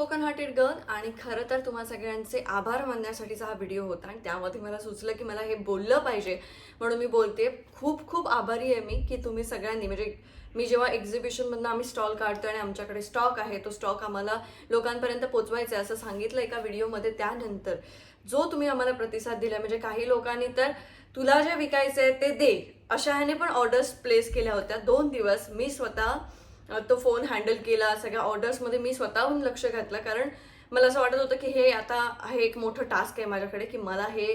Konkan hearted girl आणि खरं तर तुम्हा सगळ्यांचे आभार मानण्यासाठीचा हा व्हिडिओ होता आणि त्यामध्ये मला सुचलं की मला हे बोललं पाहिजे म्हणून मी बोलते. खूप खूप आभारी आहे मी की तुम्ही सगळ्यांनी म्हणजे मी जेव्हा एक्झिबिशनमधनं आम्ही स्टॉल काढतो आणि आमच्याकडे स्टॉक आहे तो स्टॉक आम्हाला लोकांपर्यंत पोचवायचा आहे असं सांगितलं एका व्हिडिओमध्ये. त्यानंतर जो तुम्ही आम्हाला प्रतिसाद दिला म्हणजे काही लोकांनी तर तुला जे विकायचं आहे ते दे अशा ह्याने पण ऑर्डर्स प्लेस केल्या होत्या. 2 दिवस मी स्वतः तो फोन हँडल केला. सगळ्या ऑर्डर्समध्ये मी स्वतःहून लक्ष घातलं कारण मला असं वाटत होतं की हे आता हे एक मोठं टास्क आहे माझ्याकडे की मला हे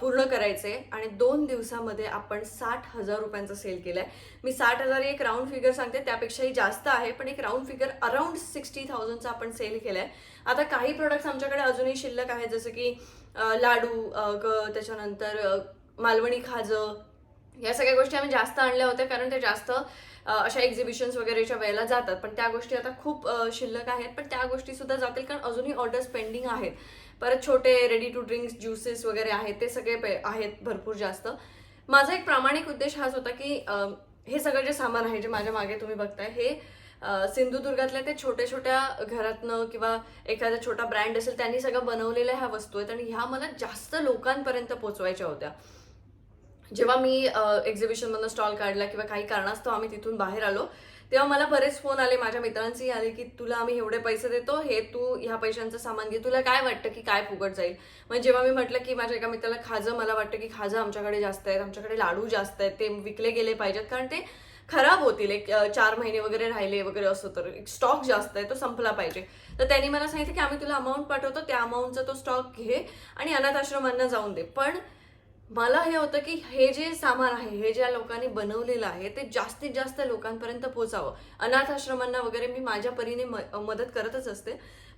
पूर्ण करायचं आहे. आणि 2 दिवसामध्ये आपण 60,000 रुपयांचा सेल केलाय. मी 60,000 एक राऊंड फिगर सांगते, त्यापेक्षाही जास्त आहे पण एक राऊंड फिगर अराउंड 60,000चा आपण सेल केलाय. आता काही प्रोडक्ट्स आमच्याकडे अजूनही शिल्लक आहेत जसं की लाडू, त्याच्यानंतर मालवणी खाजं, या सगळ्या गोष्टी आम्ही जास्त आणल्या होत्या कारण ते जास्त अशा एक्झिबिशन्स वगैरेच्या वेळेला जातात. पण त्या गोष्टी आता खूप शिल्लक आहेत पण त्या गोष्टी सुद्धा जातील कारण अजूनही ऑर्डर्स पेंडिंग आहेत. परत छोटे रेडी टू ड्रिंक्स ज्युसेस वगैरे आहेत ते सगळे आहेत भरपूर जास्त. माझा एक प्रामाणिक उद्देश हाच होता की हे सगळं जे सामान आहे जे माझ्या मागे तुम्ही बघताय हे सिंधुदुर्गातल्या ते छोट्या छोट्या घरातनं किंवा एखादा छोटा ब्रँड असेल त्यांनी सगळं बनवलेल्या ह्या वस्तू आहेत आणि ह्या मला जास्त लोकांपर्यंत पोहोचवायच्या होत्या. जेव्हा मी एक्झिबिशनमधनं स्टॉल काढला किंवा काही कारणास्तव आम्ही तिथून बाहेर आलो तेव्हा मला बरेच फोन आले, माझ्या मित्रांचेही आले की तुला आम्ही एवढे पैसे देतो, हे तू ह्या पैशांचं सामान घे, तुला काय वाटतं की काय फुकट जाईल. म्हणजे जेव्हा मी म्हटलं की माझ्या एका मित्राला खाजं, मला वाटतं की खाजं आमच्याकडे जास्त आहेत, आमच्याकडे लाडू जास्त आहेत, ते विकले गेले पाहिजेत कारण ते खराब होतील, एक 4 महिने वगैरे राहिले वगैरे असं, तर स्टॉक जास्त आहे तो संपला पाहिजे. तर त्यांनी मला सांगितलं की आम्ही तुला अमाऊंट पाठवतो, त्या अमाऊंटचा तो स्टॉक घे आणि अनाथ आश्रमांना जाऊन दे. पण मला हे होतं की हे जे सामान आहे हे ज्या लोकांनी बनवलेलं आहे ते जास्तीत जास्त लोकांपर्यंत पोहोचावं. अनाथ आश्रमांना वगैरे मी माझ्या परीने मदत करतच असते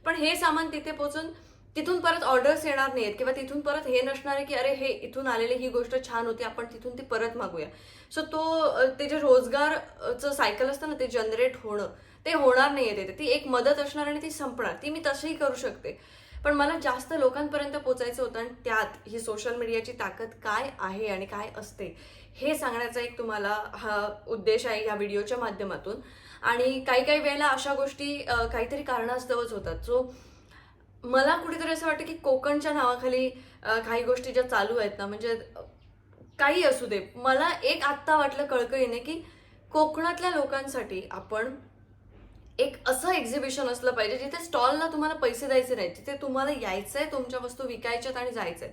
पण हे सामान तिथे पोहोचून तिथून परत ऑर्डर्स येणार नाहीत किंवा तिथून परत हे नसणार आहे की अरे हे इथून आलेली ही गोष्ट छान होती आपण तिथून ती परत मागूया. सो ते जे रोजगारचं सायकल असतं ना ते जनरेट होणं ते होणार नाहीये तिथे. ती एक मदत असणार आणि ती संपणार, ती मी तसंही करू शकते पण मला जास्त लोकांपर्यंत पोहोचायचं होतं आणि त्यात ही सोशल मीडियाची ताकद काय आहे आणि काय असते हे सांगण्याचा एक तुम्हाला हा उद्देश आहे या व्हिडिओच्या माध्यमातून. आणि काही काही वेळेला अशा गोष्टी काहीतरी कारणास्तवच होतात. सो मला कुठेतरी असं वाटतं की कोकणच्या नावाखाली काही गोष्टी ज्या चालू आहेत ना म्हणजे काही असू दे, मला एक आत्ता वाटलं कळकळीने की कोकणातल्या लोकांसाठी आपण एक असं एक्झिबिशन असलं पाहिजे जिथे स्टॉलला तुम्हाला पैसे द्यायचे नाही, जिथे तुम्हाला यायचंय, तुमच्या वस्तू विकायच्यात आणि जायचंय.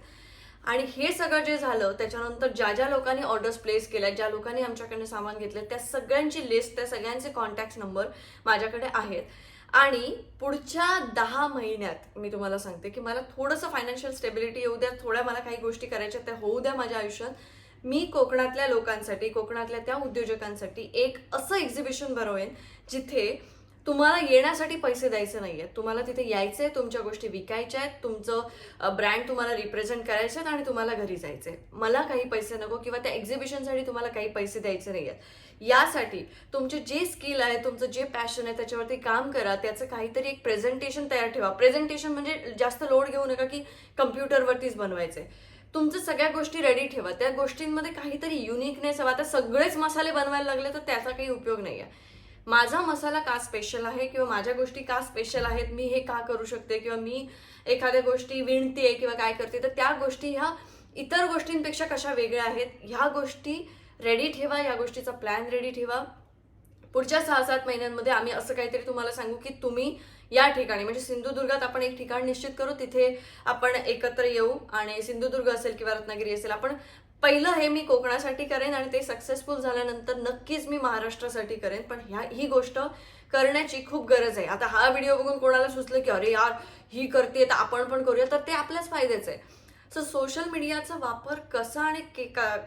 आणि हे सगळं जे झालं त्याच्यानंतर ज्या ज्या लोकांनी ऑर्डर्स प्लेस केल्या, ज्या लोकांनी आमच्याकडनं सामान घेतलं त्या सगळ्यांची लिस्ट, त्या सगळ्यांचे कॉन्टॅक्ट नंबर माझ्याकडे आहेत. आणि पुढच्या 10 महिन्यात मी तुम्हाला सांगते की मला थोडंसं फायनान्शियल स्टेबिलिटी येऊ द्या, थोड्या मला काही गोष्टी करायच्या त्या होऊ द्या माझ्या आयुष्यात. मी कोकणातल्या लोकांसाठी, कोकणातल्या त्या उद्योजकांसाठी एक असं एक्झिबिशन भरवेन जिथे तुम्हाला येण्यासाठी पैसे द्यायचे नाहीयेत, तुम्हाला तिथे यायचंय, तुमच्या गोष्टी विकायच्या आहेत, तुमचं ब्रँड तुम्हाला रिप्रेझेंट करायचे आहेत आणि तुम्हाला घरी जायचंय. मला काही पैसे नको किंवा त्या एक्झिबिशनसाठी तुम्हाला काही पैसे द्यायचे नाहीयेत. यासाठी तुमचे जे स्किल आहे, तुमचं जे पॅशन आहे त्याच्यावरती काम करा, त्याचं काहीतरी एक प्रेझेंटेशन तयार ठेवा. प्रेझेंटेशन म्हणजे जास्त लोड घेऊ नका की कम्प्युटरवरतीच बनवायचंय. तुमचं सगळ्या गोष्टी रेडी ठेवा, त्या गोष्टींमध्ये काहीतरी युनिकनेस हवा. आता सगळेच मसाले बनवायला लागले तर त्याचा काही उपयोग नाही आहे. माझा मसाला का स्पेशल आहे किंवा माझ्या गोष्टी का स्पेशल आहेत, मी हे का करू शकते किंवा मी एखाद्या गोष्टी विणते किंवा काय करते तर त्या गोष्टी ह्या इतर गोष्टींपेक्षा कशा वेगळ्या आहेत, ह्या गोष्टी रेडी ठेवा, या गोष्टीचा प्लॅन रेडी ठेवा. पुढच्या 6-7 महिन्यांमध्ये आम्ही असं काहीतरी तुम्हाला सांगू की तुम्ही या ठिकाणी म्हणजे सिंधुदुर्गात आपण एक ठिकाण निश्चित करू, तिथे आपण एकत्र येऊ आणि सिंधुदुर्ग असेल किंवा रत्नागिरी असेल, आपण पहिलं हे मी कोकणासाठी करेन आणि ते सक्सेसफुल झाल्यानंतर नक्कीच मी महाराष्ट्रासाठी करेन. पण ही गोष्ट करण्याची खूप गरज आहे. आता हा व्हिडिओ बघून कोणाला सुचलं की अरे यार ही करते तर आपण पण करूया, तर ते आपल्याच फायद्याचं आहे. सो सोशल मीडियाचा वापर कसा आणि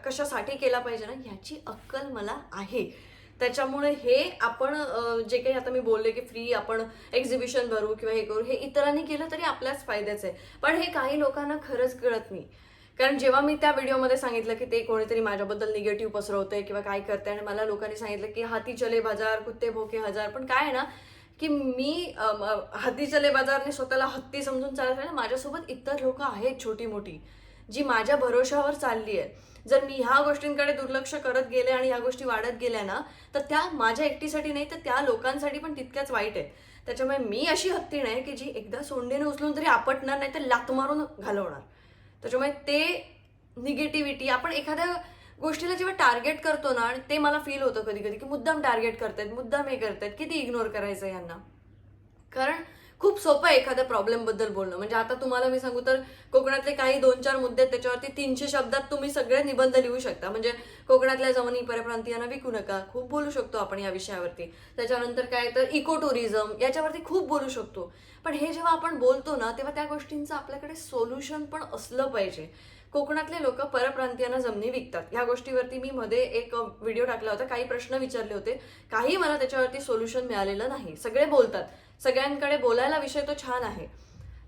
कशासाठी केला पाहिजे ना ह्याची अक्कल मला आहे. त्याच्यामुळे हे आपण जे काही आता मी बोलले की फ्री आपण एक्झिबिशन भरू किंवा हे करू, हे इतरांनी केलं तरी आपल्याच फायद्याचं आहे. पण हे काही लोकांना खरंच कळत नाही. कारण जेव्हा मी त्या व्हिडिओमध्ये सांगितलं की ते कोणीतरी माझ्याबद्दल निगेटिव्ह पसरवतंय किंवा काय करतंय आणि मला लोकांनी सांगितलं की हाती चले बाजार कुत्ते भोके हजार, पण काय आहे ना की मी हाती चले बाजारने स्वतःला हत्ती समजून चालत आहे ना, माझ्यासोबत इतर लोक आहेत छोटी मोठी जी माझ्या भरोशावर चालली आहे. जर मी ह्या गोष्टींकडे दुर्लक्ष करत गेले आणि ह्या गोष्टी वाढत गेल्या ना तर त्या माझ्या एकटीसाठी नाही तर त्या लोकांसाठी पण तितक्याच वाईट आहेत. त्याच्यामुळे मी अशी हत्ती नाही की जी एकदा सोंडेने उचलून तरी आपटणार नाही तर लात मारून घालवणार. त्याच्यामुळे ते निगेटिव्हिटी आपण एखाद्या गोष्टीला जेव्हा टार्गेट करतो ना, आणि ते मला फील होतं कधी कधी की मुद्दाम टार्गेट करतायत, मुद्दाम हे करतायत, किती इग्नोर करायचं यांना. कारण खूप सोपं आहे एखाद्या प्रॉब्लेम बद्दल बोलणं. म्हणजे आता तुम्हाला मी सांगू तर कोकणातले काही 2-4 मुद्दे आहेत, त्याच्यावरती 300 शब्दात तुम्ही सगळे निबंध लिहू शकता. म्हणजे कोकणातल्या जमिनी परप्रांतीयांना विकू नका, खूप बोलू शकतो आपण या विषयावरती. त्याच्यानंतर काय तर इको टुरिझम, याच्यावरती खूप बोलू शकतो. पण हे जेव्हा आपण बोलतो ना, तेव्हा त्या गोष्टींचं आपल्याकडे सोल्युशन पण असलं पाहिजे. कोकणातले लोक परप्रांतीयांना जमिनी विकतात, ह्या गोष्टीवरती मी मध्ये एक व्हिडिओ टाकला होता. काही प्रश्न विचारले होते, काही मला त्याच्यावरती सोल्युशन मिळालेलं नाही. सगळे बोलतात, सगळ्यांकडे बोलायला विषय तो छान आहे.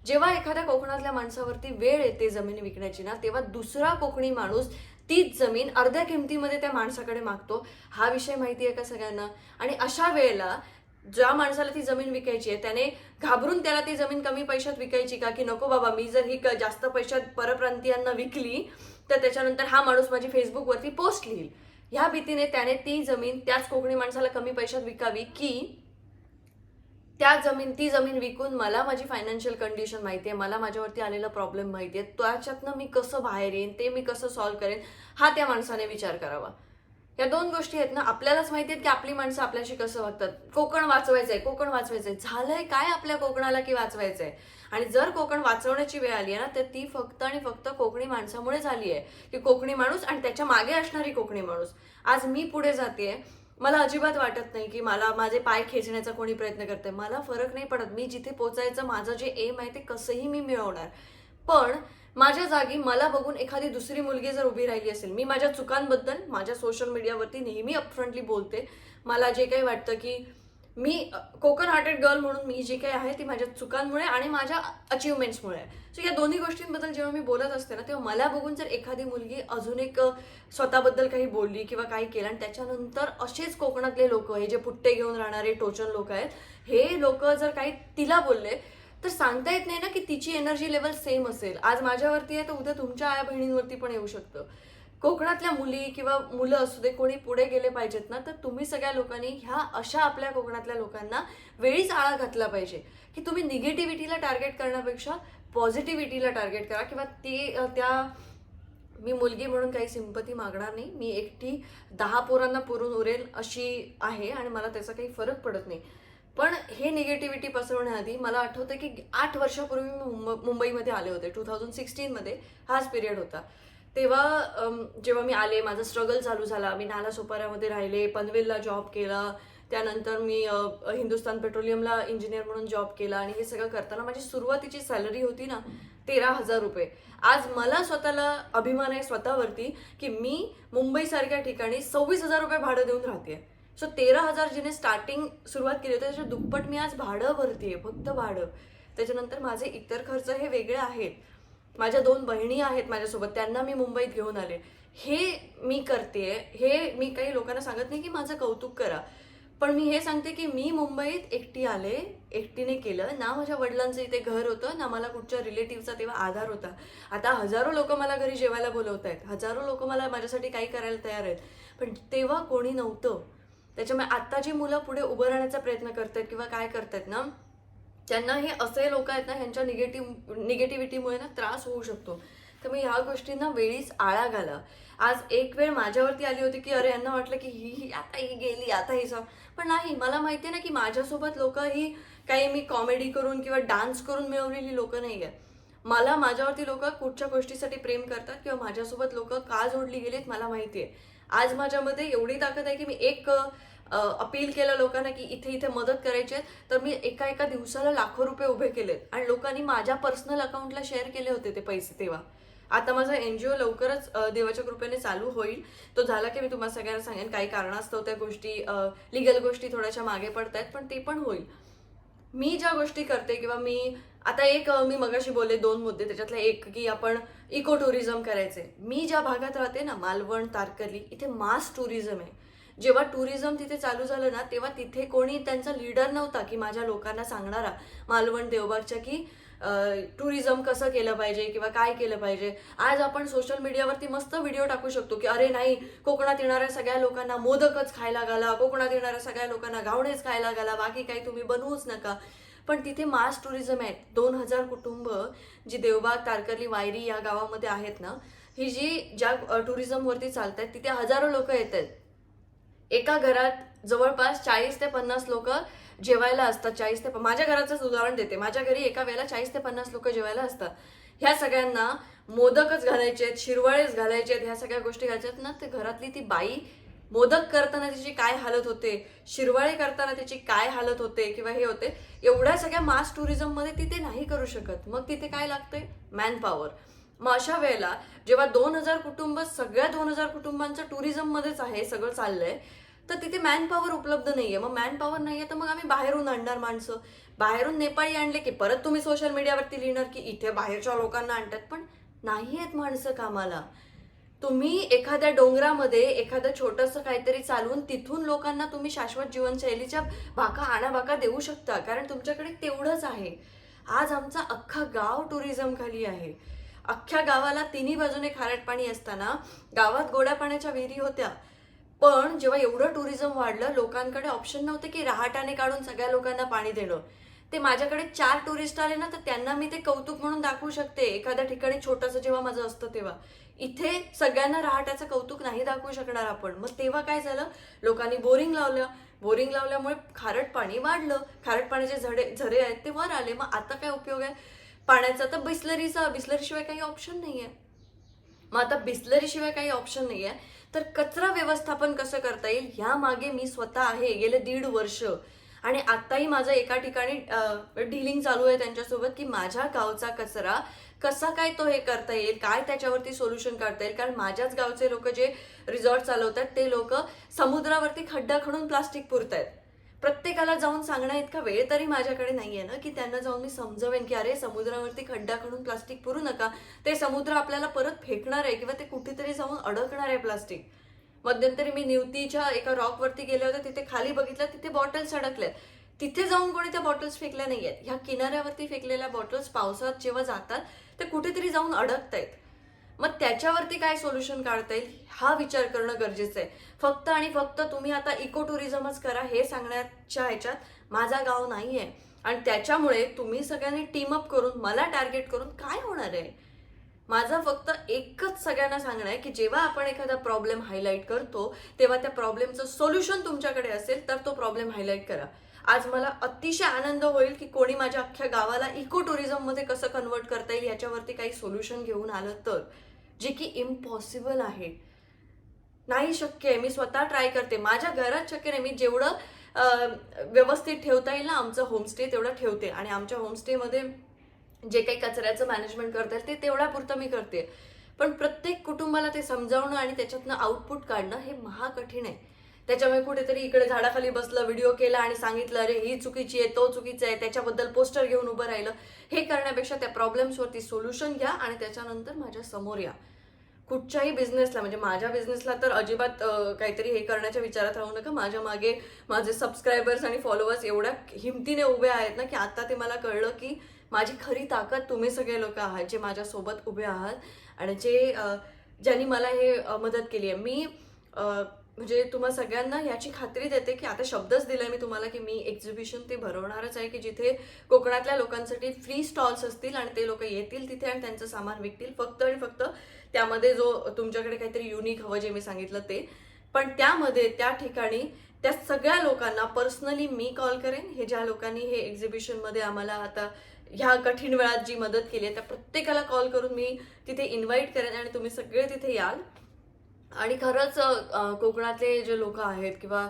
जेव्हा एखाद्या कोकणातल्या माणसावरती वेळ येते जमीन विकण्याची ना, तेव्हा दुसरा कोकणी माणूस तीच जमीन अर्ध्या किमतीमध्ये त्या माणसाकडे मागतो. हा विषय माहिती आहे का सगळ्यांना? आणि अशा वेळेला ज्या माणसाला ती जमीन विकायची आहे त्याने घाबरून त्याला ती जमीन कमी पैशात विकायची का, की नको बाबा मी जर ही जास्त पैशात परप्रांतीयांना विकली तर त्याच्यानंतर हा माणूस माझी फेसबुकवरती पोस्ट लिहिल, ह्या भीतीने त्याने ती जमीन त्याच कोकणी माणसाला कमी पैशात विकावी, की ती जमीन विकून मला माझी फायनान्शियल कंडिशन माहिती आहे, मला माझ्यावरती आलेला प्रॉब्लेम माहिती आहे, त्याच्यातनं मी कसं बाहेर येईन, ते मी कसं सॉल्व्ह करेन, हा त्या माणसाने विचार करावा. या 2 गोष्टी आहेत ना, आपल्यालाच माहिती आहेत की आपली माणसं आपल्याशी कसं वागतात. कोकण वाचवायचंय, कोकण वाचवायचंय, झालंय काय आपल्या कोकणाला की वाचवायचंय? आणि जर कोकण वाचवण्याची वेळ आली आहे ना, तर ती फक्त आणि फक्त कोकणी माणसामुळे झाली आहे, की कोकणी माणूस आणि त्याच्या मागे असणारी कोकणी माणूस. आज मी पुढे जातेय, मला अजिबात वाटत नाही की मला माझे पाय खेचण्याचा कोणी प्रयत्न करतंय. मला फरक नाही पडत, मी जिथे पोचायचं माझं जे एम आहे ते कसंही मी मिळवणार. पण माझ्या जागी मला बघून एखादी दुसरी मुलगी जर उभी राहिली असेल, मी माझ्या चुकांबद्दल माझ्या सोशल मीडियावरती नेहमी अपफ्रंटली बोलते. मला जे काही वाटतं की मी कोकण हार्टेड गर्ल म्हणून मी जी काही आहे ती माझ्या चुकांमुळे आणि माझ्या अचिव्हमेंट्समुळे आहे. सो या दोन्ही गोष्टींबद्दल जेव्हा मी बोलत असते ना, तेव्हा मला बघून जर एखादी मुलगी अजून एक स्वतःबद्दल काही बोलली किंवा काही केलं आणि त्याच्यानंतर असेच कोकणातले लोक, हे जे पुट्टे घेऊन राहणारे टोचन लोक आहेत, हे लोक जर काही तिला बोलले तर सांगता येत नाही ना की तिची एनर्जी लेवल सेम असेल. आज माझ्यावरती आहे तर उद्या तुमच्या आया बहिणींवरती पण येऊ शकतं. कोकणातल्या मुली किंवा मुलं असू दे, कोणी पुढे गेले पाहिजेत ना, तर तुम्ही सगळ्या लोकांनी ह्या अशा आपल्या कोकणातल्या लोकांना वेळीच आळा घातला पाहिजे, की तुम्ही निगेटिव्हिटीला टार्गेट करण्यापेक्षा पॉझिटिव्हिटीला टार्गेट करा. किंवा मी मुलगी म्हणून काही सिंपती मागणार नाही, मी एकटी 10 पोरांना पुरून उरेल अशी आहे आणि मला त्याचा काही फरक पडत नाही. पण हे निगेटिव्हिटी पसरवण्याआधी मला आठवतं की 8 वर्षापूर्वी मी मुंबईमध्ये आले होते. 2016 मध्ये हाच पिरियड होता. तेव्हा जेव्हा मी आले, माझा स्ट्रगल चालू झाला. मी नालासोपाऱ्यामध्ये राहिले, पनवेलला जॉब केला, त्यानंतर मी हिंदुस्तान पेट्रोलियमला इंजिनियर म्हणून जॉब केला. आणि हे सगळं करताना माझी सुरुवातीची सॅलरी होती ना 13,000 रुपये. आज मला स्वतःला अभिमान आहे स्वतःवरती की मी मुंबईसारख्या ठिकाणी 26,000 रुपये भाडं देऊन राहते. सो 13,000 जिने स्टार्टिंग सुरुवात केली होती त्याच्या दुप्पट मी आज भाडं भरतीये, फक्त भाडं. त्याच्यानंतर माझे इतर खर्च हे वेगळे आहेत. माझ्या 2 बहिणी आहेत माझ्यासोबत, त्यांना मी मुंबईत घेऊन आले. हे मी करतेय, हे मी काही लोकांना सांगत नाही की माझं कौतुक करा, पण मी हे सांगते की मी मुंबईत एकटी आले, एकटीने केलं ना. माझ्या वडिलांचं इथे घर होतं ना, मला कुठच्या रिलेटिव्हचा तेव्हा आधार होता. आता हजारो लोक मला घरी जेवायला बोलवत आहेत, हजारो लोक मला माझ्यासाठी काही करायला तयार आहेत, पण तेव्हा कोणी नव्हतं. त्याच्यामुळे आता जी मुलं पुढे उभं राहण्याचा प्रयत्न करतायत किंवा काय करतायत ना, त्यांना हे असे लोक आहेत ना, ह्यांच्या निगेटिव्हिटीमुळे ना त्रास होऊ शकतो. तर मी ह्या गोष्टींना वेळीच आळा घाला. आज एक वेळ माझ्यावरती आली होती की अरे यांना वाटलं की ही आता ही गेली, आता ही पण नाही. मला माहिती आहे ना की माझ्यासोबत लोक ही काही मी कॉमेडी करून किंवा डान्स करून मिळवलेली लोक नाही आहेत. मला माझ्यावरती लोक कुठच्या गोष्टीसाठी प्रेम करतात किंवा माझ्यासोबत लोक का जोडली गेलीत मला माहिती आहे. आज माझ्यामध्ये एवढी ताकद आहे की मी एक अपील केलं लोकांना की इथे इथे मदत करायची आहे, तर मी एका दिवसाला लाखो रुपये उभे केलेत आणि लोकांनी माझ्या पर्सनल अकाउंटला शेअर केले होते ते पैसे तेव्हा. आता माझा एनजीओ लवकरच देवाच्या कृपेने चालू होईल. तो झाला की मी तुम्हाला सगळ्यांना सांगेन. काही कारणास्तव त्या गोष्टी लिगल गोष्टी थोड्याशा मागे पडतायत, पण ते पण होईल. मी ज्या गोष्टी करते किंवा मी मगाशी बोलले 2 मुद्दे, त्याच्यातला एक की आपण इको टुरिझम करायचे. मी ज्या भागात राहते ना, मालवण, तारकर्ली, इथे मास टुरिझम आहे. जेव्हा टुरिझम तिथे चालू झालं ना, तेव्हा तिथे कोणी त्यांचा लीडर नव्हता की माझ्या लोकांना सांगणारा मालवण देवबागच्या की टुरिझम कसं केलं पाहिजे किंवा काय केलं पाहिजे. आज आपण सोशल मीडियावरती मस्त व्हिडिओ टाकू शकतो की अरे नाही, कोकणात येणाऱ्या सगळ्या लोकांना मोदकच खायला घाला, कोकणात येणाऱ्या सगळ्या लोकांना घावणेच खायला घाला, बाकी काही तुम्ही बनवूच नका. पण तिथे मास टुरिझम आहेत. 2,000 कुटुंब जी देवबाग, तारकर्ली, वायरी या गावामध्ये आहेत ना, ही जी ज्या टुरिझमवरती चालत आहेत तिथे हजारो लोक येत आहेत. एका घरात जवळपास 40 ते 50 लोक जेवायला असतात. माझ्या घराचंच उदाहरण देते. माझ्या घरी एका वेळेला 40 ते 50 लोक जेवायला असतात. ह्या सगळ्यांना मोदकच घालायचे आहेत, शिरवाळेच घालायचे आहेत, ह्या सगळ्या गोष्टी घालायच्यात ना, ते घरातली ती बाई मोदक करताना तिची काय हालत होते, शिरवाळे करताना त्याची काय हालत होते किंवा हे होते, एवढ्या सगळ्या मास टुरिझममध्ये तिथे नाही करू शकत. मग तिथे काय लागतंय? Man power. मग अशा वेळेला जेव्हा 2,000 कुटुंब, सगळ्या 2,000 कुटुंबांचं टुरिझममध्येच आहे, सगळं चाललंय, तर तिथे मॅन पॉवर उपलब्ध नाहीये. मग मॅन पॉवर नाहीये तर मग आम्ही बाहेरून आणणार माणसं. बाहेरून नेपाळी आणले की परत तुम्ही सोशल मीडियावरती लिहिणार की इथे बाहेरच्या लोकांना आणतात. पण नाही आहेत माणसं कामाला. तुम्ही एखाद्या डोंगरामध्ये एखादं छोटंसं काहीतरी चालवून तिथून लोकांना तुम्ही शाश्वत जीवनशैलीच्या आणाभाका देऊ शकता, कारण तुमच्याकडे तेवढंच आहे. आज आमचा अख्खा गाव टुरिझम खाली आहे. अख्ख्या गावाला तिन्ही बाजूने खारट पाणी असताना गावात गोड्या पाण्याच्या विहिरी होत्या. पण जेव्हा एवढं टुरिझम वाढलं, लोकांकडे ऑप्शन नव्हते की रहाटाने काढून सगळ्या लोकांना पाणी देणं. ते माझ्याकडे 4 टुरिस्ट आले ना, तर त्यांना मी ते कौतुक म्हणून दाखवू शकते. एखाद्या ठिकाणी छोटंसं जेव्हा माझं असतं तेव्हा. इथे सगळ्यांना रहाटाचं कौतुक नाही दाखवू शकणार आपण. मग तेव्हा काय झालं, लोकांनी बोरिंग लावलं. बोरिंग लावल्यामुळे खारट पाणी वाढलं. खारट पाण्याचे झरे आहेत ते वर आले. मग आता काय उपयोग आहे पाण्याचा? तर बिस्लरीशिवाय काही ऑप्शन नाहीये. मग आता बिस्लरीशिवाय काही ऑप्शन नाहीये, तर कचरा व्यवस्थापन कसं करता येईल ह्या मागे मी स्वतः आहे गेले 1.5 वर्ष. आणि आत्ताही माझं एका ठिकाणी डीलिंग चालू आहे त्यांच्यासोबत की माझ्या गावचा कचरा कसा काय तो हे करता येईल, काय त्याच्यावरती सोल्युशन काढता येईल. कारण माझ्याच गावचे लोक जे रिसॉर्ट चालवतात ते लोक समुद्रावरती खड्डा खणून प्लास्टिक पुरतायत. प्रत्येकाला जाऊन सांगण्या इतका वेळ तरी माझ्याकडे नाहीये ना की त्यांना जाऊन मी समजवेन की अरे समुद्रावरती खड्डा खणून प्लास्टिक पुरू नका, ते समुद्र आपल्याला परत फेकणार आहे किंवा ते कुठेतरी जाऊन अडकणार आहे प्लास्टिक. मध्यंतरी मी निवतीच्या एका रॉकवरती गेले होते, तिथे खाली बघितलं तिथे बॉटल्स अडकल्यात. तिथे जाऊन कोणी त्या बॉटल्स फेकल्या नाहीयेत. ह्या किनाऱ्यावरती फेकलेल्या बॉटल्स पावसात जेव्हा जातात ते कुठेतरी जाऊन अडकतायत. मग त्याच्यावरती काय सोल्युशन काढता येईल हा विचार करणं गरजेचं आहे. फक्त आणि फक्त तुम्ही आता इको टुरिझमच करा हे सांगण्याच्या ह्याच्यात माझा गाव नाहीये. आणि त्याच्यामुळे तुम्ही सगळ्यांनी टीम अप करून मला टार्गेट करून काय होणार आहे. माझं फक्त एकच सगळ्यांना सांगणं आहे की जेव्हा आपण एखादा प्रॉब्लेम हायलाईट करतो तेव्हा त्या प्रॉब्लेमचं सोल्युशन तुमच्याकडे असेल तर तो प्रॉब्लेम हायलाईट करा. आज मला अतिशय आनंद होईल की कोणी माझ्या अख्ख्या गावाला इको टुरिझममध्ये कसं कन्वर्ट करता येईल याच्यावरती काही सोल्युशन घेऊन आलं तर, जे की इम्पॉसिबल आहे, नाही शक्य आहे. मी स्वतः ट्राय करते. माझ्या घरात शक्य नाही. मी जेवढं व्यवस्थित ठेवता येईल ना आमचं होमस्टे तेवढं ठेवते. आणि आमच्या होमस्टेमध्ये जे काही कचऱ्याचं मॅनेजमेंट करता येईल ते तेवढ्या पुरतं मी करते. पण प्रत्येक कुटुंबाला ते समजावणं आणि त्याच्यातनं आउटपुट काढणं हे महाकठीण आहे. त्याच्यामुळे कुठेतरी इकडे झाडाखाली बसलं, व्हिडिओ केला आणि सांगितलं अरे ही चुकीची आहे, तो चुकीचा आहे, त्याच्याबद्दल पोस्टर घेऊन उभं राहिलं, हे करण्यापेक्षा त्या प्रॉब्लेम्सवरती सोल्युशन घ्या आणि त्याच्यानंतर माझ्या समोर या. कुठच्याही बिझनेसला, म्हणजे माझ्या बिझनेसला तर अजिबात काहीतरी हे करण्याच्या विचारात राहू नका. माझ्या मागे माझे सबस्क्रायबर्स आणि फॉलोअर्स एवढ्या हिमतीने उभे आहेत ना की आता ते मला कळलं की माझी खरी ताकद तुम्ही सगळे लोक आहात जे माझ्यासोबत उभे आहात आणि ज्यांनी मला हे मदत केली आहे. मी म्हणजे तुम्हा सगळ्यांना याची खात्री देते की आता शब्दच दिलाय मी तुम्हाला की मी एक्झिबिशन ते भरवणारच आहे की जिथे कोकणातल्या लोकांसाठी फ्री स्टॉल्स असतील आणि ते लोक येतील तिथे आणि त्यांचं सामान विकतील. फक्त आणि फक्त त्यामध्ये जो तुमच्याकडे काहीतरी युनिक हवं जे मी सांगितलं ते, पण त्यामध्ये त्या ठिकाणी त्या सगळ्या लोकांना पर्सनली मी कॉल करेन. हे ज्या लोकांनी हे एक्झिबिशनमध्ये आम्हाला आता ह्या कठीण वेळात जी मदत केली आहे त्या प्रत्येकाला कॉल करून मी तिथे इन्व्हाइट करेन आणि तुम्ही सगळे तिथे याल. आणि खरंच कोकणातले जे लोक आहेत किंवा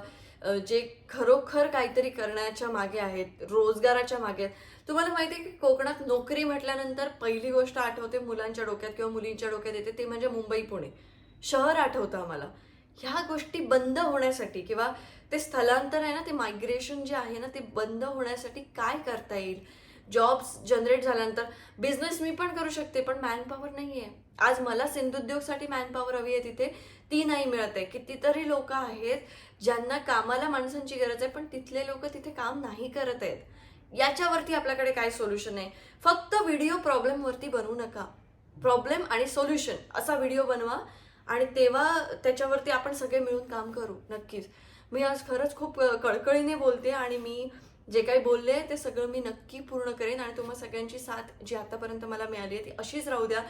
जे खरोखर काहीतरी करण्याच्या मागे आहेत, रोजगाराच्या मागे आहेत. तुम्हाला माहिती आहे की कोकणात नोकरी म्हटल्यानंतर पहिली गोष्ट आठवते मुलांच्या डोक्यात किंवा मुलींच्या डोक्यात येते ते म्हणजे मुंबई पुणे शहर आठवतं आम्हाला. ह्या गोष्टी बंद होण्यासाठी किंवा ते स्थलांतर आहे ना, ते मायग्रेशन जे आहे ना ते बंद होण्यासाठी काय करता येईल. जॉब्स जनरेट झाल्यानंतर बिझनेस मी पण करू शकते पण मॅनपॉवर नाही आहे. आज मला सिंधुद्योगसाठी मॅनपॉवर हवी आहे, तिथे ती नाही मिळत आहे. कितीतरी लोक आहेत ज्यांना कामाला माणसांची गरज आहे पण तिथले लोक तिथे काम नाही करत आहेत. याच्यावरती आपल्याकडे काय सोल्युशन आहे. फक्त व्हिडिओ प्रॉब्लेमवरती बनवू नका. प्रॉब्लेम आणि सोल्युशन असा व्हिडिओ बनवा आणि तेव्हा त्याच्यावरती आपण सगळे मिळून काम करू. नक्कीच मी आज खरंच खूप कळकळीने बोलते आणि मी जे काही बोलले ते सगळं मी नक्की पूर्ण करेन आणि तुम्हा सगळ्यांची साथ जी आतापर्यंत मला मिळाली आहे ती अशीच राहू द्या.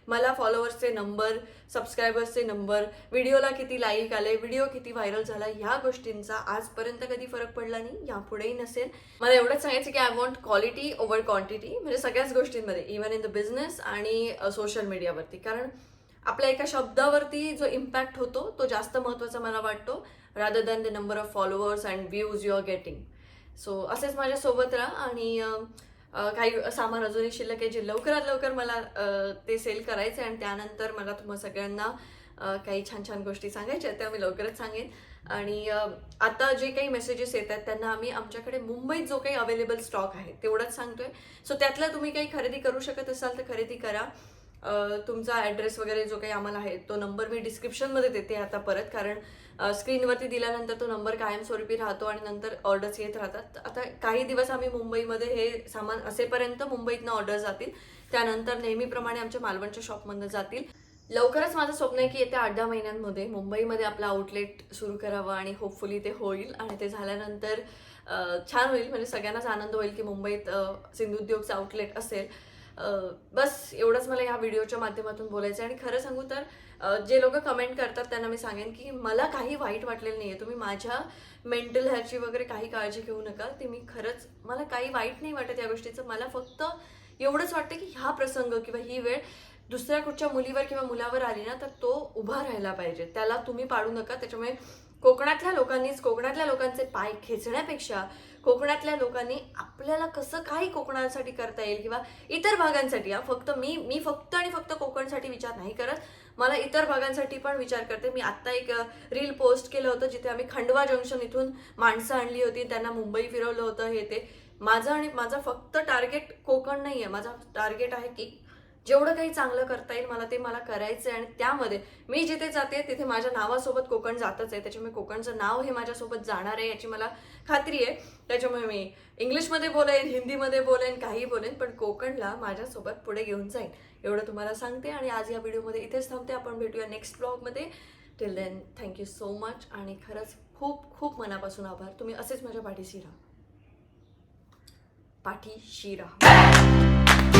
मला फॉलोअर्सचे नंबर, सबस्क्रायबर्सचे नंबर, व्हिडिओला किती लाईक आले, व्हिडिओ किती व्हायरल झाला, ह्या गोष्टींचा आजपर्यंत कधी फरक पडला नाही, यापुढेही नसेल. मला एवढंच सांगायचं की I want quality over quantity, म्हणजे सगळ्याच गोष्टींमध्ये, इवन इन द बिझनेस आणि सोशल मीडियावरती. कारण आपल्या एका शब्दावरती जो इम्पॅक्ट होतो तो जास्त महत्त्वाचा मला वाटतो, rather than the number of followers and views you are getting. So असेच माझ्यासोबत राहा आणि काही सामान अजूनही शिल्लक आहे जे लवकरात लवकर मला ते सेल करायचे आणि त्यानंतर मला तुम्हा सगळ्यांना काही छान छान गोष्टी सांगायच्या त्या मी लवकरच सांगेन. आणि आता जे काही मेसेजेस येत आहेत त्यांना आम्ही आमच्याकडे मुंबईत जो काही अवेलेबल स्टॉक आहे तेवढंच सांगतोय. सो त्यातलं तुम्ही काही खरेदी करू शकत असाल तर खरेदी करा. तुमचा ॲड्रेस वगैरे जो काही आम्हाला आहे तो नंबर मी डिस्क्रिप्शनमध्ये देते आता परत, कारण स्क्रीनवरती दिल्यानंतर तो नंबर कायमस्वरूपी राहतो आणि नंतर ऑर्डर्स येत राहतात. आता काही दिवस आम्ही मुंबईमध्ये हे सामान असेपर्यंत मुंबईतनं ऑर्डर जातील, त्यानंतर नेहमीप्रमाणे आमच्या मालवणच्या शॉपमधनं जातील. लवकरच माझं स्वप्न आहे की येत्या 8-10 महिन्यांमध्ये मुंबईमध्ये आपलं आउटलेट सुरू करावं आणि होपफुली ते होईल आणि ते झाल्यानंतर छान होईल. म्हणजे सगळ्यांनाच आनंद होईल की मुंबईत सिंधुउद्योगचं आउटलेट असेल. बस एवढंच मला ह्या व्हिडिओच्या माध्यमातून बोलायचं आहे. आणि खरं सांगू तर जे लोक कमेंट करतात त्यांना मी सांगेन की मला काही वाईट वाटलेलं नाही आहे. तुम्ही माझ्या मेंटल हेल्थची वगैरे काही काळजी घेऊ नका. ते मी खरंच, मला काही वाईट नाही वाटत या गोष्टीचं. मला फक्त एवढंच वाटतं की हा प्रसंग किंवा ही वेळ दुसऱ्या कुठच्या मुलीवर किंवा मुलावर आली ना तर तो उभा राहायला पाहिजे, त्याला तुम्ही पाडू नका. त्याच्यामुळे कोकणातल्या लोकांचे पाय खेचण्यापेक्षा कोकणातल्या लोकांनी आपल्याला कसं काही कोकणासाठी करता येईल किंवा इतर भागांसाठी, मी फक्त आणि फक्त कोकणसाठी विचार नाही करत, मला इतर भागांसाठी पण विचार करते. मी आत्ता एक रील पोस्ट केलं होतं जिथे आम्ही खंडवा जंक्शन इथून माणसं आणली होती, त्यांना मुंबई फिरवलं होतं. हे ते माझं फक्त टार्गेट कोकण नाही आहे. माझा टार्गेट आहे की जेवढं काही चांगलं करता येईल मला ते करायचं आहे आणि त्यामध्ये मी जिथे जाते तिथे माझ्या नावासोबत कोकण जातच आहे. त्याच्यामुळे कोकणचं नाव हे माझ्यासोबत जाणार आहे याची मला खात्री आहे. त्याच्यामुळे मी इंग्लिशमध्ये बोलेन, हिंदीमध्ये बोलेन, काही बोलेन, पण कोकणला माझ्यासोबत पुढे घेऊन जाईन एवढं तुम्हाला सांगते. आणि आज या व्हिडिओमध्ये इथेच थांबते. आपण भेटूया नेक्स्ट ब्लॉगमध्ये. Till then thank you so much आणि खरंच खूप खूप मनापासून आभार. तुम्ही असेच माझ्या पाठीशी राहा.